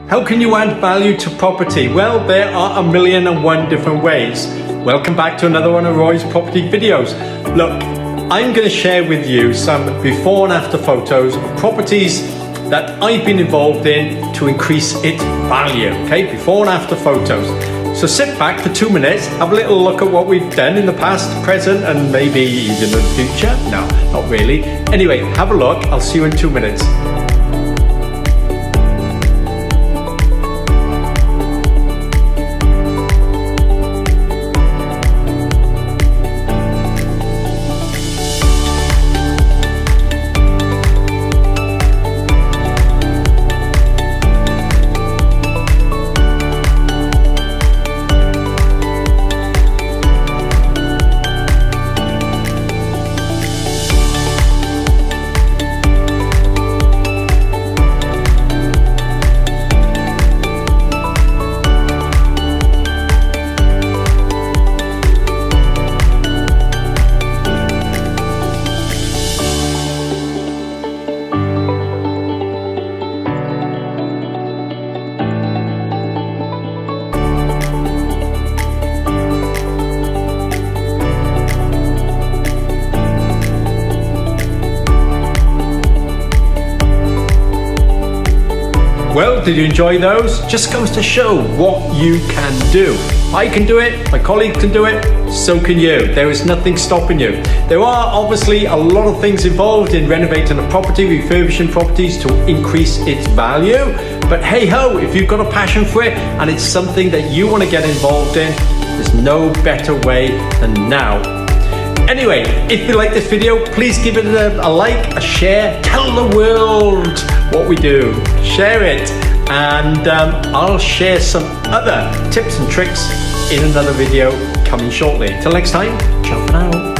How can you add value to property? Well, there are 1,000,001 different ways. Welcome back to another one of Roy's property videos. Look, I'm going to share with you some before and after photos of properties that I've been involved in to increase its value. Okay, before and after photos. So sit back for 2 minutes, have a little look at what we've done in the past, present, and maybe even in the future. No, not really. Anyway, have a look. I'll see you in 2 minutes. Well, did you enjoy those? Just goes to show what you can do. I can do it, my colleagues can do it, so can you. There is nothing stopping you. There are obviously a lot of things involved in renovating a property, refurbishing properties to increase its value. But hey ho, if you've got a passion for it and it's something that you want to get involved in, there's no better way than now. Anyway, if you like this video, please give it a like, a share, tell the world what we do, share it, and I'll share some other tips and tricks in another video coming shortly. Till next time, ciao for now.